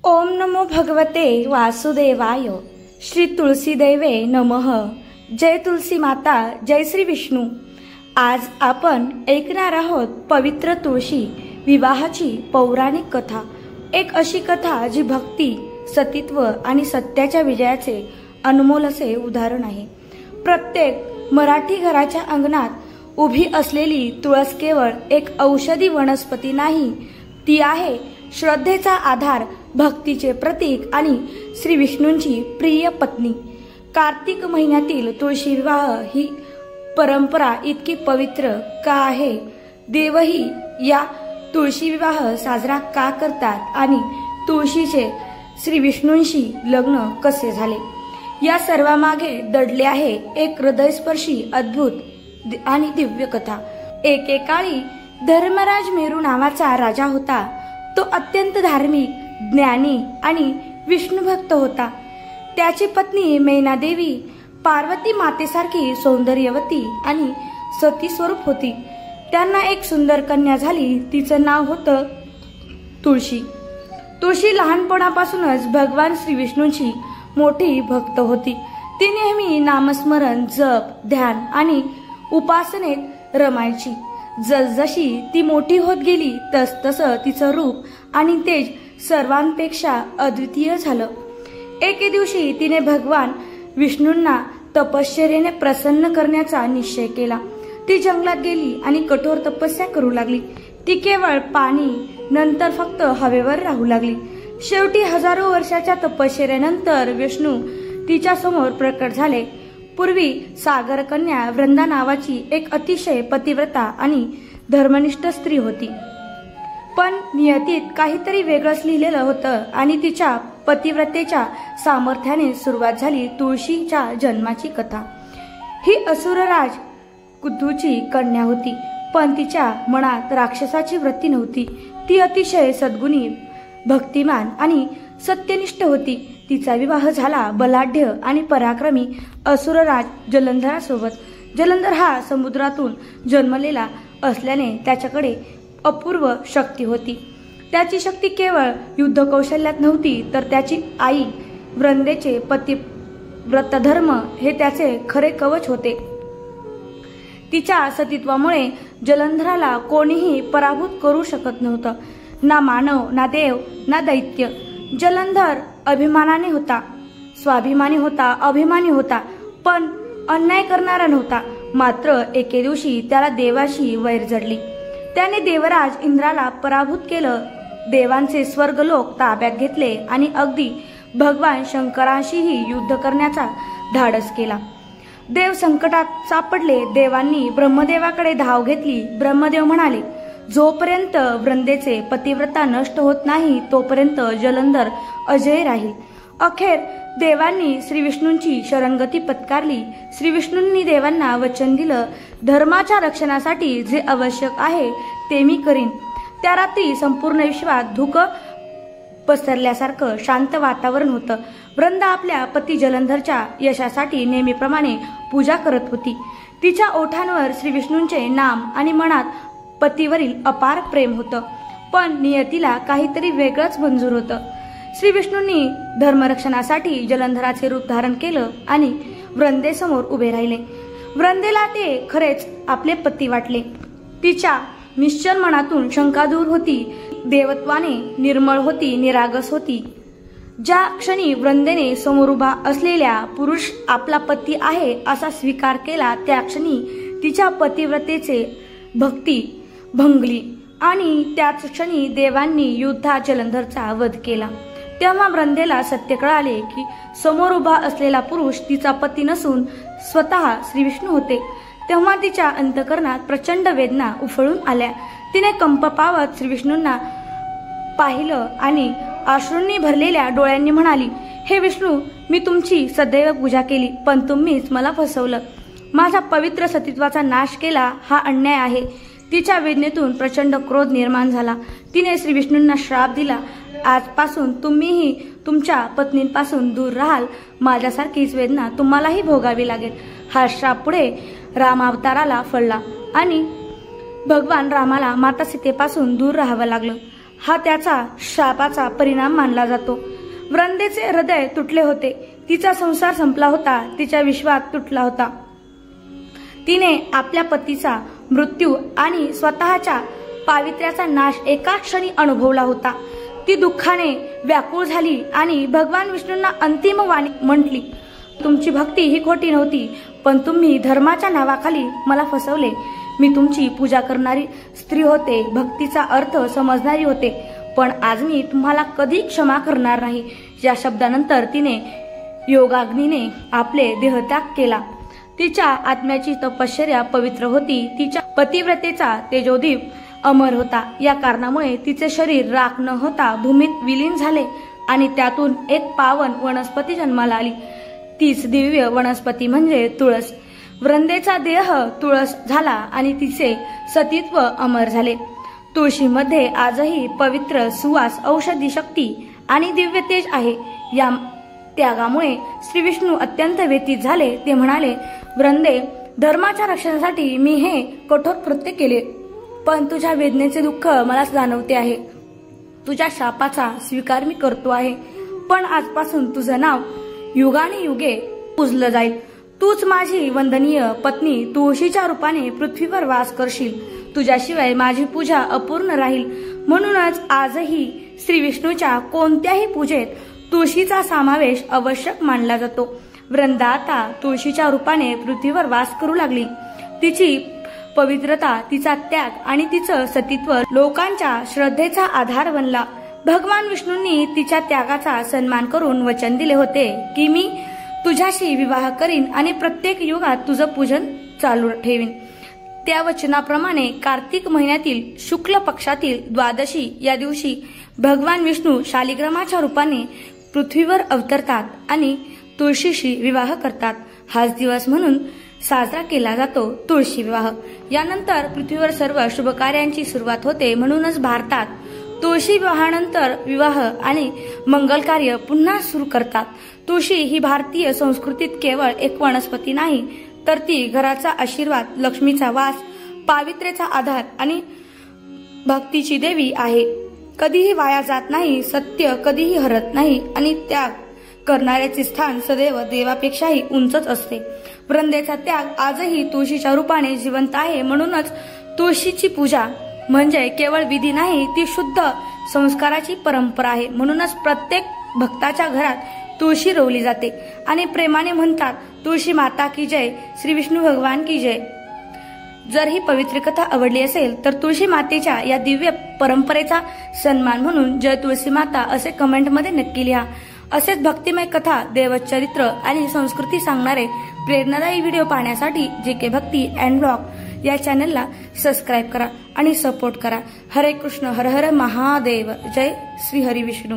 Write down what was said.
ओम नमो भगवते वासुदेवाय. श्री तुलसी देवे नमः. जय तुलसी माता, जय श्री विष्णू. आज आपण ऐकणार आहोत पवित्र तुळशी विवाहाची पौराणिक कथा. एक अशी कथा जी भक्ती, सतीत्व आणि सत्याच्या विजयाचे अनमोल असे उदाहरण आहे. प्रत्येक मराठी घराच्या अंगणात उभी असलेली तुळस केवळ एक औषधी वनस्पती नाही, ती आहे श्रद्धेचा आधार, भक्तीचे प्रतीक आणि श्री विष्णूंची प्रिय पत्नी. कार्तिक महिन्यातील तुळशी विवाह ही परंपरा इतकी पवित्र का आहे? देवही या तुळशी विवाह साजरा का करतात आणि तुळशीचे श्री विष्णूंशी लग्न कसे झाले, या सर्वामागे दडले आहे एक हृदयस्पर्शी, अद्भुत आणि दिव्य कथा. एकेकाळी धर्मराज मेरू नावाचा राजा होता. तो अत्यंत धार्मिक, ज्ञानी आणि विष्णुभक्त होता. त्याची पत्नी मैनादेवी पार्वती मातेसारखी सौंदर्यवती आणि सती स्वरूप होती. त्यांना एक सुंदर कन्या झाली. तिचं नाव होतं तुळशी. तुळशी लहानपणापासूनच भगवान श्री विष्णूंची मोठी भक्त होती. ती नेहमी नामस्मरण, जप, ध्यान आणि उपासनेत रमायची. जसजशी ती मोठी होत गेली तसतसं तिचं रूप आणि तेज सर्वांपेक्षा अद्वितीय झालं. एके दिवशी तिने भगवान विष्णूंना तपश्चर्येने प्रसन्न करण्याचा निश्चय केला. ती जंगलात गेली आणि कठोर तपस्या करू लागली. ती केवळ पाणी, नंतर फक्त हवेवर राहू लागली. शेवटी हजारो वर्षाच्या तपश्चर्यानंतर विष्णू तिच्या समोर प्रकट झाले. पूर्वी सागर कन्या वृंदा नावाची एक अतिशय पतिव्रता आणि धर्मनिष्ठ स्त्री होती. पण नियतीत काहीतरी वेगळंच लिहिलेलं होतं आणि तिच्या पतिव्रतेच्या सामर्थ्याने सुरुवात झाली तुळशीच्या जन्माची कथा. ही असुरराज कुतूची कन्या होती, पण तिच्या मनात राक्षसाची वृत्ती नव्हती. ती अतिशय सद्गुणी, भक्तिमान आणि सत्यनिष्ठ होती. तिचा विवाह झाला बलाढ्य आणि पराक्रमी असुरराज जलंधरासोबत. जलंधर हा समुद्रातून जन्मलेला असल्याने त्याच्याकडे अपूर्व शक्ती होती. त्याची शक्ती केवळ युद्ध कौशल्यात नव्हती, तर त्याची आई वृंदेचे पतिव्रतधर्म हे त्याचे खरे कवच होते. तिच्या सतीत्वामुळे जलंधराला कोणीही पराभूत करू शकत नव्हतं. ना मानव, ना देव, ना दैत्य. जलंधर अभिमानाने होता, स्वाभिमानी होता, अभिमानी होता, पण अन्याय करणारा नव्हता. मात्र एके दिवशी त्याला देवाशी वैर जडली. त्याने देवराज इंद्राला पराभूत केलं. देवांचे स्वर्गलोक ताब्यात घेतले आणि अगदी भगवान शंकरांशीही युद्ध करण्याचा धाडस केला. देव संकटात सापडले. देवांनी ब्रह्मदेवाकडे धाव घेतली. ब्रह्मदेव म्हणाले, जोपर्यंत वृंदेचे पतिव्रता नष्ट होत नाही तोपर्यंत जलंधर अजय राहील. अखेर देवांनी श्री विष्णूंची शरणगती पत्कारली. श्री विष्णूंनी देवांना वचन दिलं, धर्माच्या रक्षणासाठी जे आवश्यक आहे ते मी करीन. त्या रात्री संपूर्ण विश्वात धुकं पसरल्यासारखं शांत वातावरण होतं. वृंदा आपल्या पती जलंधरच्या यशासाठी नेहमीप्रमाणे पूजा करत होती. तिच्या ओठांवर श्री विष्णूंचे नाम आणि मनात पतीवरील अपार प्रेम होतं. पण नियतीला काहीतरी वेगळंच मंजूर होतं. श्री विष्णूंनी धर्मरक्षणासाठी जलंधराचे रूप धारण केलं आणि वृंदेसमोर उभे राहिले. वृंदेला ते खरेच आपले पती वाटले. तिच्या निश्चल मनातून शंका दूर होती. देवत्वाने निर्मळ होती, निरागस होती. ज्या क्षणी वृंदेने समोर उभा असलेल्या पुरुष आपला पती आहे असा स्वीकार केला, त्या क्षणी तिच्या पतिव्रतेचे भक्ती भंगली आणि त्याच क्षणी देवांनी युद्धात जलंधरचा वध केला. तेव्हा वृंदेला सत्य कळाले की समोर उभा असलेला पुरुष तिचा पती नसून स्वतः श्री विष्णू होते. तेव्हा तिच्या अंतःकरणात प्रचंड वेदना उफळून आल्या. तिने कंप पावत श्री विष्णूंना पाहिलं आणि अश्रूंनी भरलेल्या डोळ्यांनी म्हणाली, हे विष्णू, मी तुमची सदैव पूजा केली, पण तुम्हीच मला फसवलं. माझा पवित्र सतीत्वाचा नाश केला. हा अन्याय आहे. तिच्या वेदनेतून प्रचंड क्रोध निर्माण झाला. तिने श्री विष्णूंना श्राप दिला, आजपासून तुम्हीही तुमच्या पत्नींपासून दूर राहाल. माझ्यासारखीच वेदना तुम्हालाही भोगावी लागेल. हा श्राप पुढे रामावताराला फळला आणि भगवान रामाला माता सीतेपासून दूर राहावं लागलं. हा त्याचा शापाचा परिणाम मानला जातो. वृंदेचे हृदय तुटले होते. तिचा संसार संपला होता. तिचा विश्वास तुटला होता. तिने आपल्या पतीचा मृत्यू आणि स्वतःच्या पावित्र्याचा नाश एका क्षणी अनुभवला होता. ती दुःखाने व्याकुळ झाली आणि भगवान विष्णूंना अंतिम वाणी म्हटली, तुमची भक्ती ही खोटी नव्हती, पण तुम्ही धर्माच्या नावाखाली मला फसवले. मी तुमची पूजा करणारी स्त्री होते, भक्तीचा अर्थ समजणारी होते, पण आज मी तुम्हाला कधी क्षमा करणार नाही. या शब्दानंतर तिने योगाग्नीने आपले देहत्याग केला. तिच्या आत्म्याची तपश्चर्या पवित्र होती. तिच्या पतिव्रतेचा तेजोदीप अमर होता. या कारणामुळे तिचे शरीर राख न होता भूमीत विलीन झाले आणि त्यातून एक पावन वनस्पती जन्माला आली. तीच दिव्य वनस्पती म्हणजे तुळस. वृंदेचा देह तुळस झाला आणि तिचे सतीत्व अमर झाले. तुळशीमध्ये आजही पवित्र सुवास, औषधी शक्ती आणि दिव्य तेज आहे. या त्यागामुळे श्री विष्णू अत्यंत व्यथित झाले. ते म्हणाले, वृंदे, धर्माच्या रक्षणासाठी मी हे कठोर कृत्य केले, पण तुझ्या वेदनेचे दुःख मला जाणवते आहे. तुझ्या शापाचा स्वीकार मी करतो आहे, पण आजपासून तुझं नाव युगानुयुगे पूजलं जाईल. तूच माझी वंदनीय पत्नी तुळशीच्या रूपाने पृथ्वीवर वास करशील. तुझ्याशिवाय माझी पूजा अपूर्ण राहील. म्हणूनच आजही श्री विष्णूच्या कोणत्याही पूजेत तुळशीचा समावेश आवश्यक मानला जातो. वृंदा आता तुळशीच्या रूपाने पृथ्वीवर वास करू लागली. तिची पवित्रता, तिचा त्याग आणि तिचं सतीत्व लोकांच्या श्रद्धेचा आधार बनला. भगवान विष्णूंनी तिच्या त्यागाचा सन्मान करून वचन दिले होते की मी तुझ्याशी विवाह करीन आणि प्रत्येक युगात तुझं पूजन चालू ठेवीन. त्या वचनाप्रमाणे कार्तिक महिन्यातील शुक्ल पक्षातील द्वादशी या दिवशी भगवान विष्णू शालिग्रामाच्या रूपाने पृथ्वीवर अवतरतात आणि तुळशीशी विवाह करतात. हाच दिवस म्हणून साजरा केला जातो तुळशी विवाह. यानंतर पृथ्वीवर सर्व शुभ कार्यांची सुरुवात होते. म्हणूनच भारतात तुळशी विवाहानंतर विवाह आणि मंगल कार्य पुन्हा सुरू करतात. तुळशी ही भारतीय संस्कृतीत केवळ एक वनस्पती नाही, तर ती घराचा आशीर्वाद, लक्ष्मीचा वास, पावित्र्याचा आधार आणि भक्तीची देवी आहे. कधीही वाया जात नाही, सत्य कधीही हरत नाही आणि त्याग करणाऱ्याचे स्थान सदैव देवापेक्षाही उंचच असते. वृंदेचा त्याग आजही तुळशीच्या रूपाने जिवंत आहे. म्हणूनच तुळशीची पूजा म्हणजे केवळ विधी नाही, ती शुद्ध संस्काराची परंपरा आहे. म्हणूनच प्रत्येक भक्ताच्या घरात तुळशी रोवली जाते आणि प्रेमाने म्हणतात, तुळशी माता की जय, श्री विष्णू भगवान की जय. जर ही पवित्र कथा आवडली असेल तर तुळशी मातेच्या या दिव्य परंपरेचा सन्मान म्हणून जय तुळशी माता असे कमेंटमध्ये नक्की लिहा. असेच भक्तिमय कथा, देवचरित्र आणि संस्कृती सांगणारे प्रेरणादायी व्हिडिओ पाहण्यासाठी JK भक्ती अँड ब्लॉग या चॅनलला सबस्क्राईब करा आणि सपोर्ट करा. हरे कृष्ण, हर हर महादेव, जय श्री हरी विष्णू.